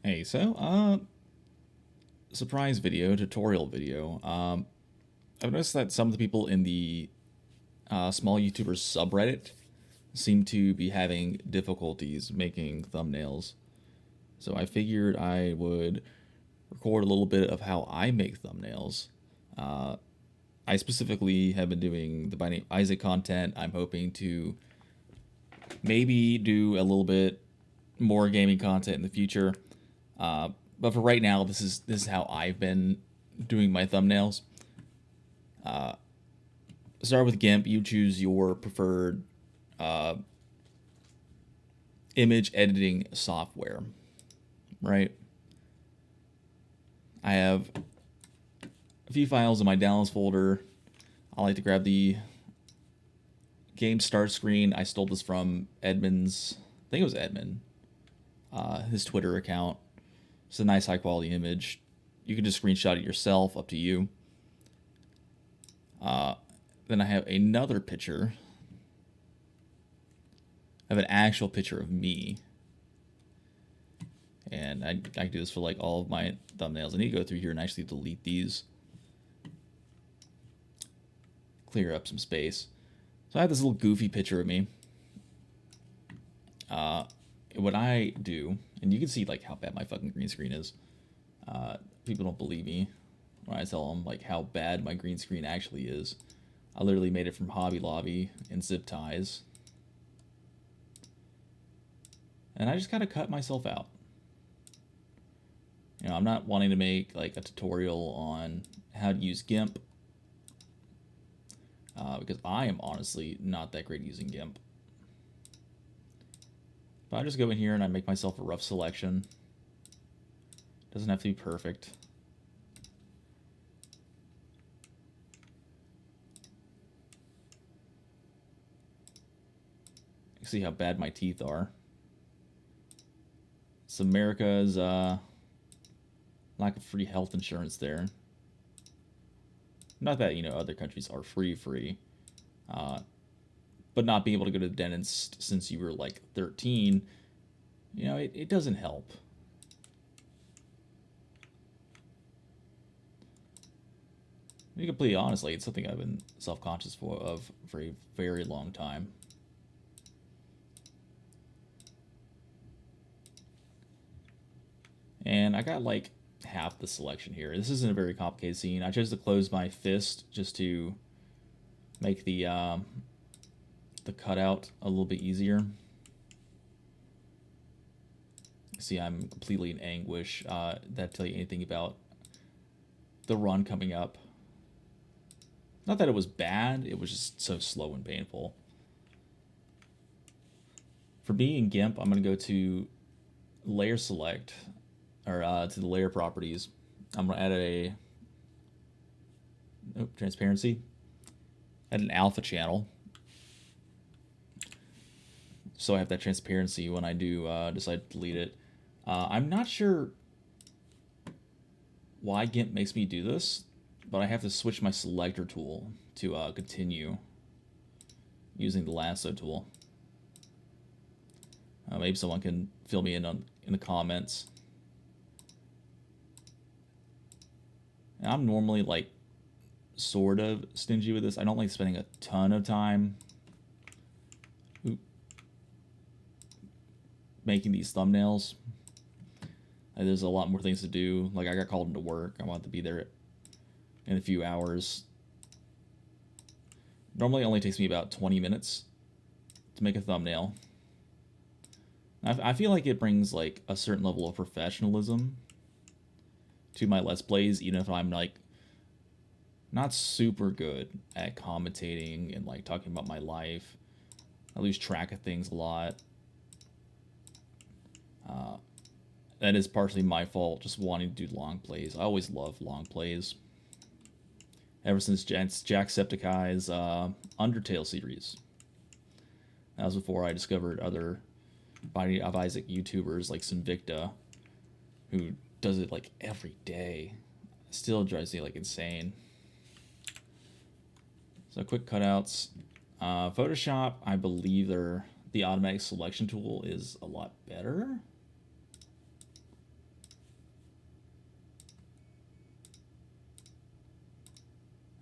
Hey, surprise video, tutorial video. I've noticed that some of the people in the small YouTubers subreddit seem to be having difficulties making thumbnails. So I figured I would record a little bit of how I make thumbnails. Uh, I specifically have been doing the Binding of Isaac content. I'm hoping to maybe do a little bit more gaming content in the future. Uh, but for right now, this is how I've been doing my thumbnails. Start with GIMP. You choose your preferred uh, image editing software, right? I have a few files in my downloads folder. I like to grab the game start screen. I stole this from Edmund's, I think it was Edmund, his Twitter account. It's a nice high quality image. You can just screenshot it yourself, up to you. Then I have another picture. I have an actual picture of me. And I can do this for like all of my thumbnails. I need to go through here and actually delete these. Clear up some space. So I have this little goofy picture of me. What I do, and you can see like how bad my fucking green screen is. People don't believe me when I tell them like how bad my green screen actually is. I literally made it from Hobby Lobby and zip ties. And I just kind of cut myself out. You know, I'm not wanting to make like a tutorial on how to use GIMP because I am honestly not that great at using GIMP. But I just go in here and I make myself a rough selection. Doesn't have to be perfect. You can see how bad my teeth are. It's America's lack of free health insurance there. Not that, you know, other countries are free. But not being able to go to the dentist since you were like 13, you know, it doesn't help. To be completely honestly, it's something I've been self-conscious of for a very long time. And I got like half the selection here. This isn't a very complicated scene. I chose to close my fist just to make the cutout a little bit easier. See, I'm completely in anguish. That tell you anything about the run coming up? Not that it was bad, it was just so slow and painful. For me in GIMP, I'm going to go to layer select, or to the layer properties. I'm going to add a transparency, add an alpha channel. So I have that transparency when I do decide to delete it. I'm not sure why GIMP makes me do this, but I have to switch my selector tool to continue using the lasso tool. Maybe someone can fill me in the comments. And I'm normally like sort of stingy with this. I don't like spending a ton of time making these thumbnails. There's a lot more things to do. Like I got called into work. I want to be there in a few hours. Normally it only takes me about 20 minutes to make a thumbnail. I feel like it brings like a certain level of professionalism to my Let's Plays, even if I'm like not super good at commentating and like talking about my life. I lose track of things a lot. That is partially my fault, just wanting to do long plays. I always love long plays. Ever since Jacksepticeye's Undertale series. That was before I discovered other Binding of Isaac YouTubers like Sinvicta, who does it like every day. Still drives me like insane. So quick cutouts. Photoshop, I believe the automatic selection tool is a lot better.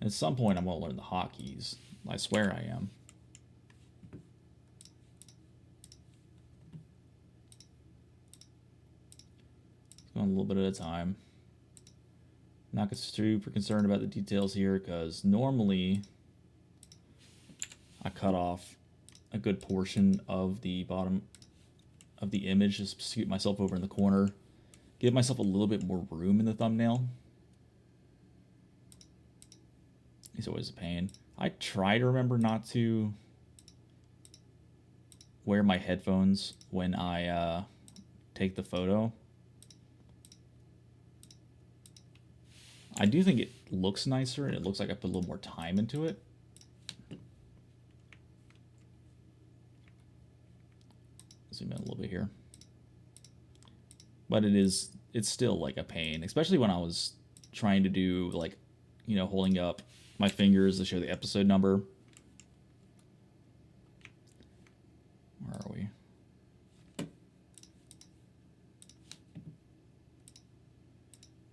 At some point, I'm going to learn the hotkeys. I swear I am. Going a little bit at a time. Not super concerned about the details here because normally I cut off a good portion of the bottom of the image, just scoot myself over in the corner, give myself a little bit more room in the thumbnail. It's always a pain. I try to remember not to wear my headphones when I take the photo. I do think it looks nicer, and it looks like I put a little more time into it. Zoom in a little bit here. But it's still like a pain, especially when I was trying to do like, you know, holding up my fingers to show the episode number. Where are we?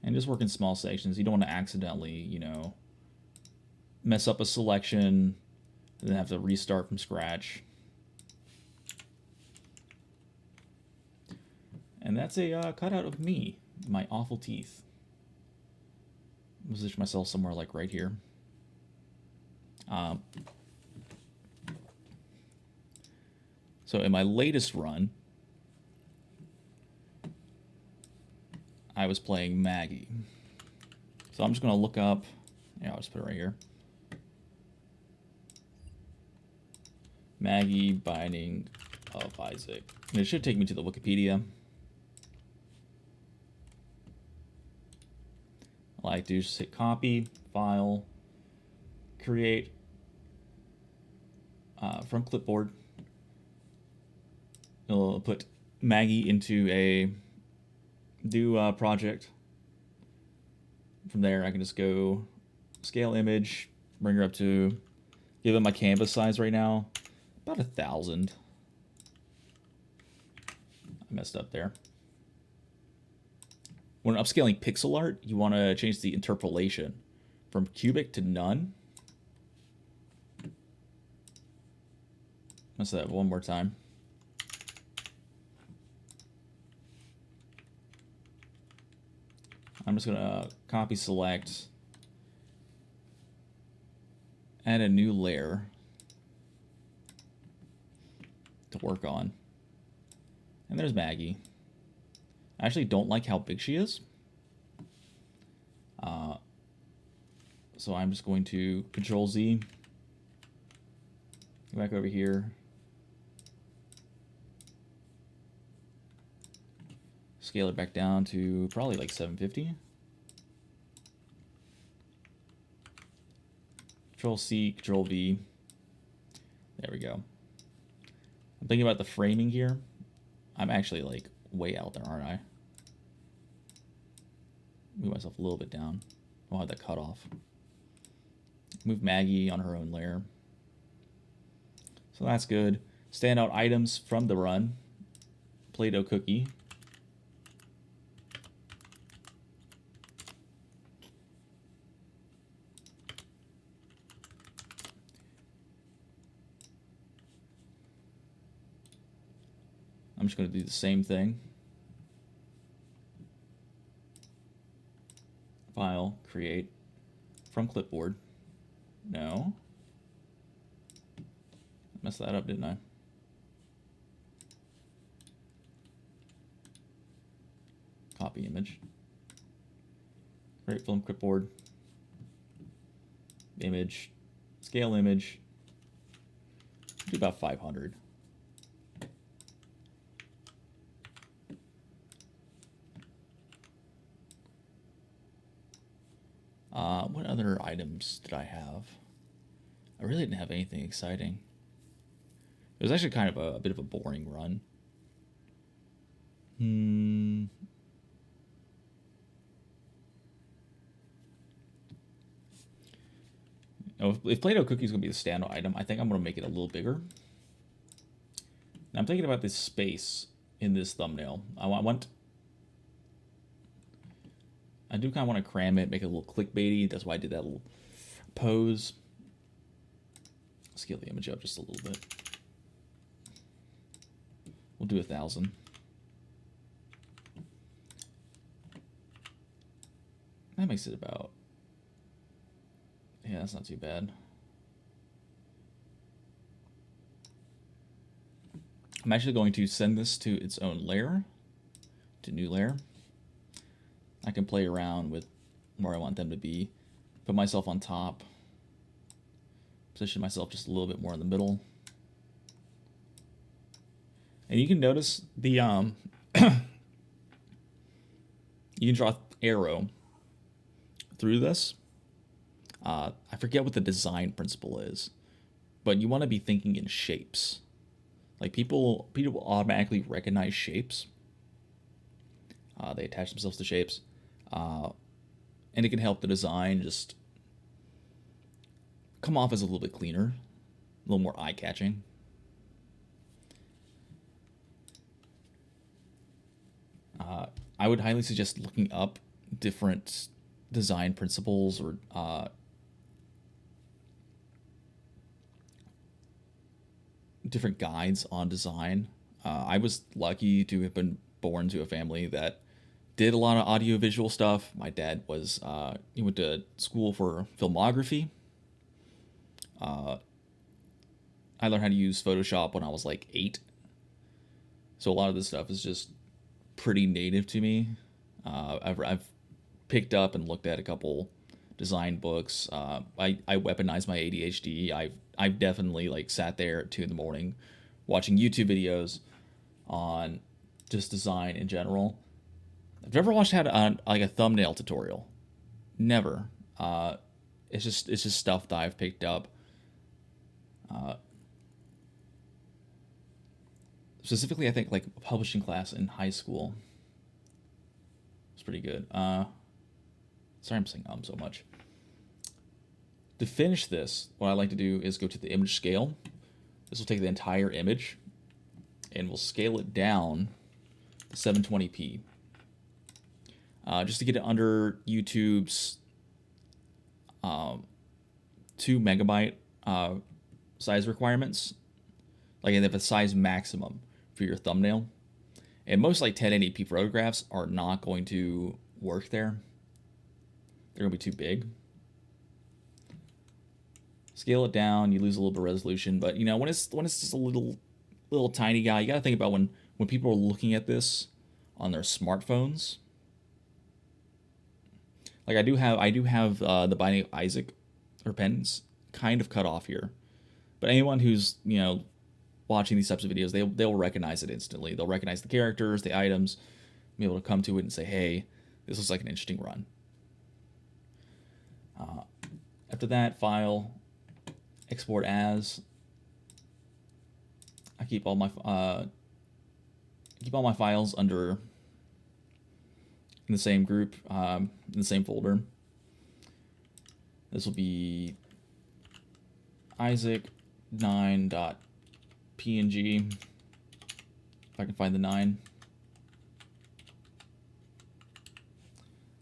And just work in small sections. You don't want to accidentally, you know, mess up a selection and then have to restart from scratch. And that's a cutout of me, my awful teeth. Position myself somewhere like right here. So in my latest run, I was playing Maggie. So I'm just going to look up, yeah, I'll just put it right here. Maggie Binding of Isaac. And it should take me to the Wikipedia. All I do is just hit copy, file, create from clipboard. It'll put Maggie into a new project. From there, I can just go scale image, bring her up to, give it my canvas size right now, about 1,000. I messed up there. When upscaling pixel art, you want to change the interpolation from cubic to none. Let's do that one more time. I'm just going to copy select, add a new layer to work on. And there's Maggie. I actually don't like how big she is. So I'm just going to Control Z, go back over here, scale it back down to probably like 750. Control C, Control V. There we go. I'm thinking about the framing here. I'm actually like way out there, aren't I? Move myself a little bit down. I'll have that cut off. Move Maggie on her own layer. So that's good. Standout items from the run. Play-Doh cookie. I'm just going to do the same thing. File, create, from clipboard. No. Messed that up, didn't I? Copy image. Create film clipboard. Image. Scale image. Do about 500. What other items did I have? I really didn't have anything exciting. It was actually kind of a bit of a boring run. Now, if Play-Doh cookie is going to be the standout item, I think I'm going to make it a little bigger. Now, I'm thinking about this space in this thumbnail. I do kind of want to cram it, make it a little clickbaity. That's why I did that little pose. Scale the image up just a little bit. We'll do 1,000. That makes it about... Yeah, that's not too bad. I'm actually going to send this to its own layer, to new layer. I can play around with where I want them to be. Put myself on top. Position myself just a little bit more in the middle. And you can notice the you can draw arrow through this. I forget what the design principle is, but you want to be thinking in shapes. Like people automatically recognize shapes. They attach themselves to shapes, and it can help the design just come off as a little bit cleaner, a little more eye-catching. I would highly suggest looking up different design principles or different guides on design. I was lucky to have been born to a family that did a lot of audiovisual stuff. My dad was he went to school for filmography. I learned how to use Photoshop when I was like 8. So a lot of this stuff is just pretty native to me. I've picked up and looked at a couple design books. I weaponize my ADHD. I've definitely like sat there at 2 in the morning watching YouTube videos on just design in general. I've never watched how to like a thumbnail tutorial. Never. It's just stuff that I've picked up. Specifically, I think like a publishing class in high school. It's pretty good. Sorry I'm saying so much. To finish this, what I like to do is go to the image scale. This will take the entire image, and we'll scale it down to 720p. Just to get it under YouTube's 2 megabyte size requirements. Like they have a size maximum for your thumbnail. And most like 1080p photographs are not going to work there. They're going to be too big. Scale it down, you lose a little bit of resolution, but you know, when it's just a little tiny guy, you got to think about when people are looking at this on their smartphones. Like I do have the Binding of Isaac or pens kind of cut off here. But anyone who's, you know, watching these types of videos, they'll recognize it instantly. They'll recognize the characters, the items, be able to come to it and say, hey, this looks like an interesting run. After that, file, export as. I keep all my files under in the same group, in the same folder. This will be Isaac9.png. If I can find the 9.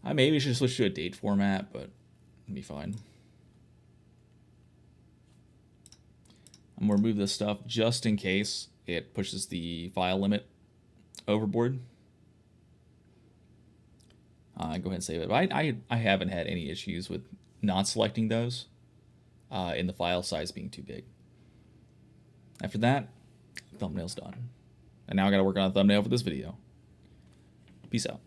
I maybe should switch to a date format, but it'll be fine. I'm going to remove this stuff just in case it pushes the file limit overboard. Go ahead and save it. But I haven't had any issues with not selecting those in the file size being too big. After that, thumbnail's done. And now I got to work on a thumbnail for this video. Peace out.